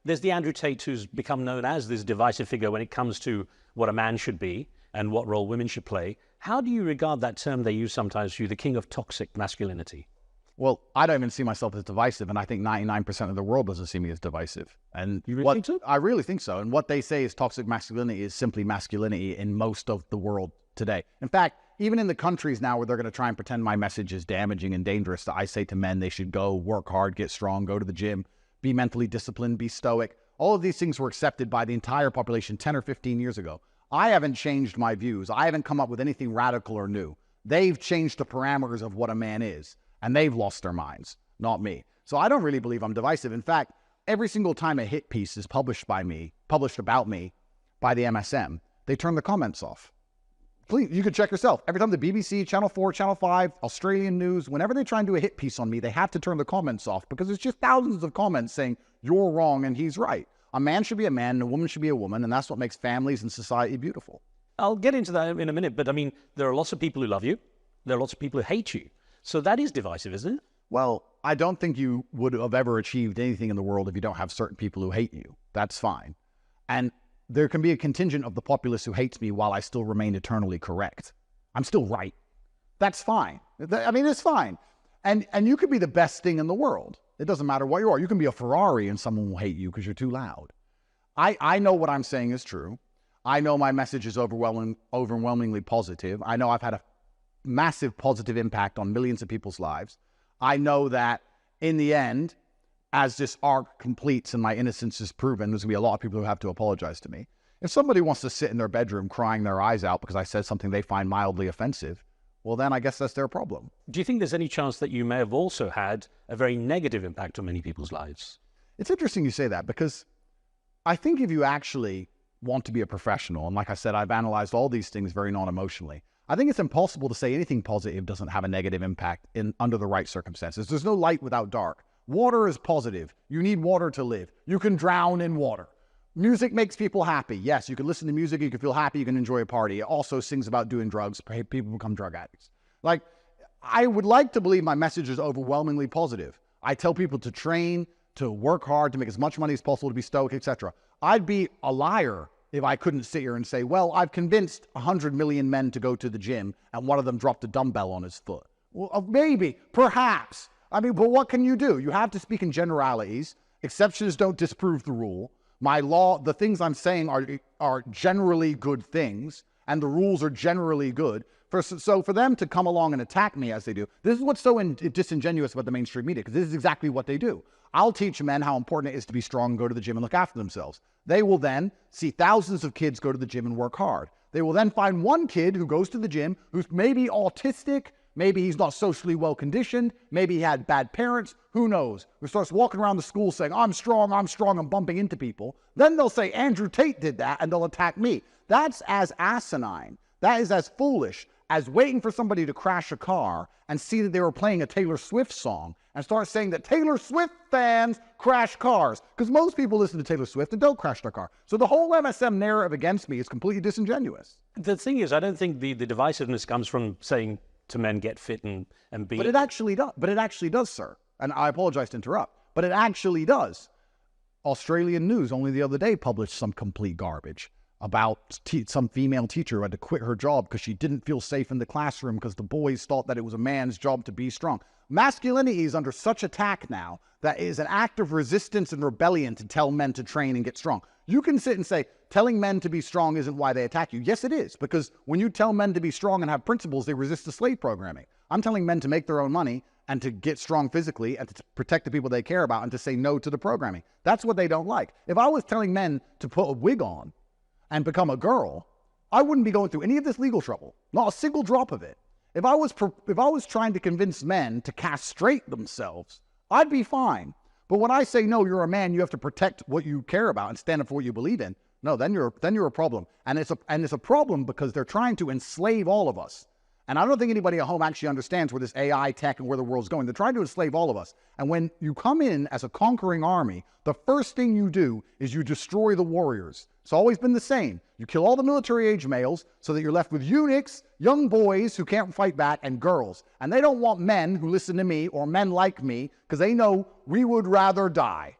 There's the Andrew Tate who's become known as this divisive figure when it comes to what a man should be and what role women should play. How do you regard that term they use sometimes for you, the king of toxic masculinity? Well, I don't even see myself as divisive, and I think 99% of the world doesn't see me as divisive. And you really think so? I really think so. And what they say is toxic masculinity is simply masculinity in most of the world today. In fact, even in the countries now where they're going to try and pretend my message is damaging and dangerous, I say to men they should go work hard, get strong, go to the gym, be mentally disciplined, be stoic. All of these things were accepted by the entire population 10 or 15 years ago. I haven't changed my views. I haven't come up with anything radical or new. They've changed the parameters of what a man is. And they've lost their minds, not me. So I don't really believe I'm divisive. In fact, every single time a hit piece is published about me by the MSM, they turn the comments off. Please, you can check yourself. Every time the BBC, Channel 4, Channel 5, Australian News, whenever they try and do a hit piece on me, they have to turn the comments off because there's just thousands of comments saying, you're wrong and he's right. A man should be a man and a woman should be a woman, and that's what makes families and society beautiful. I'll get into that in a minute, but I mean, there are lots of people who love you. There are lots of people who hate you. So that is divisive, isn't it? Well, I don't think you would have ever achieved anything in the world if you don't have certain people who hate you. That's fine. And there can be a contingent of the populace who hates me while I still remain eternally correct. I'm still right. That's fine. I mean, it's fine. And you could be the best thing in the world. It doesn't matter what you are. You can be a Ferrari and someone will hate you because you're too loud. I know what I'm saying is true. I know my message is overwhelmingly positive. I know I've had a massive positive impact on millions of people's lives. I know that in the end, as this arc completes and my innocence is proven, there's going to be a lot of people who have to apologize to me. If somebody wants to sit in their bedroom crying their eyes out because I said something they find mildly offensive, well, then I guess that's their problem. Do you think there's any chance that you may have also had a very negative impact on many people's lives? It's interesting you say that because I think if you actually want to be a professional, and like I said, I've analyzed all these things very non-emotionally, I think it's impossible to say anything positive doesn't have a negative impact under the right circumstances. There's no light without dark. Water is positive. You need water to live. You can drown in water. Music makes people happy. Yes, you can listen to music, you can feel happy, you can enjoy a party. It also sings about doing drugs. People become drug addicts. Like, I would like to believe my message is overwhelmingly positive. I tell people to train, to work hard, to make as much money as possible, to be stoic, etc. I'd be a liar if I couldn't sit here and say, well, I've convinced 100 million men to go to the gym and one of them dropped a dumbbell on his foot. Well, maybe, perhaps. I mean, but what can you do? You have to speak in generalities. Exceptions don't disprove the rule. My law, the things I'm saying are generally good things, and the rules are generally good. So for them to come along and attack me as they do, this is what's so disingenuous about the mainstream media, because this is exactly what they do. I'll teach men how important it is to be strong, go to the gym, and look after themselves. They will then see thousands of kids go to the gym and work hard. They will then find one kid who goes to the gym who's maybe autistic, maybe he's not socially well-conditioned, maybe he had bad parents, who knows, who starts walking around the school saying, I'm strong, and bumping into people. Then they'll say, Andrew Tate did that, and they'll attack me. That's as asinine, that is as foolish as waiting for somebody to crash a car and see that they were playing a Taylor Swift song and start saying that Taylor Swift fans crash cars. Because most people listen to Taylor Swift and don't crash their car. So the whole MSM narrative against me is completely disingenuous. The thing is, I don't think the divisiveness comes from saying to men, get fit and be... But it actually does. But it actually does, sir. And I apologize to interrupt. But it actually does. Australian News only the other day published some complete garbage about some female teacher who had to quit her job because she didn't feel safe in the classroom because the boys thought that it was a man's job to be strong. Masculinity is under such attack now that it is an act of resistance and rebellion to tell men to train and get strong. You can sit and say, telling men to be strong isn't why they attack you. Yes, it is, because when you tell men to be strong and have principles, they resist the slave programming. I'm telling men to make their own money and to get strong physically and to protect the people they care about and to say no to the programming. That's what they don't like. If I was telling men to put a wig on and become a girl, I wouldn't be going through any of this legal trouble. Not a single drop of it. If I was trying to convince men to castrate themselves, I'd be fine. But when I say, no, you're a man, you have to protect what you care about and stand up for what you believe in, no, then you're a problem. And it's a problem because they're trying to enslave all of us. And I don't think anybody at home actually understands where this AI tech and where the world's going. They're trying to enslave all of us. And when you come in as a conquering army, the first thing you do is you destroy the warriors. It's always been the same. You kill all the military-age males so that you're left with eunuchs, young boys who can't fight back, and girls. And they don't want men who listen to me or men like me because they know we would rather die.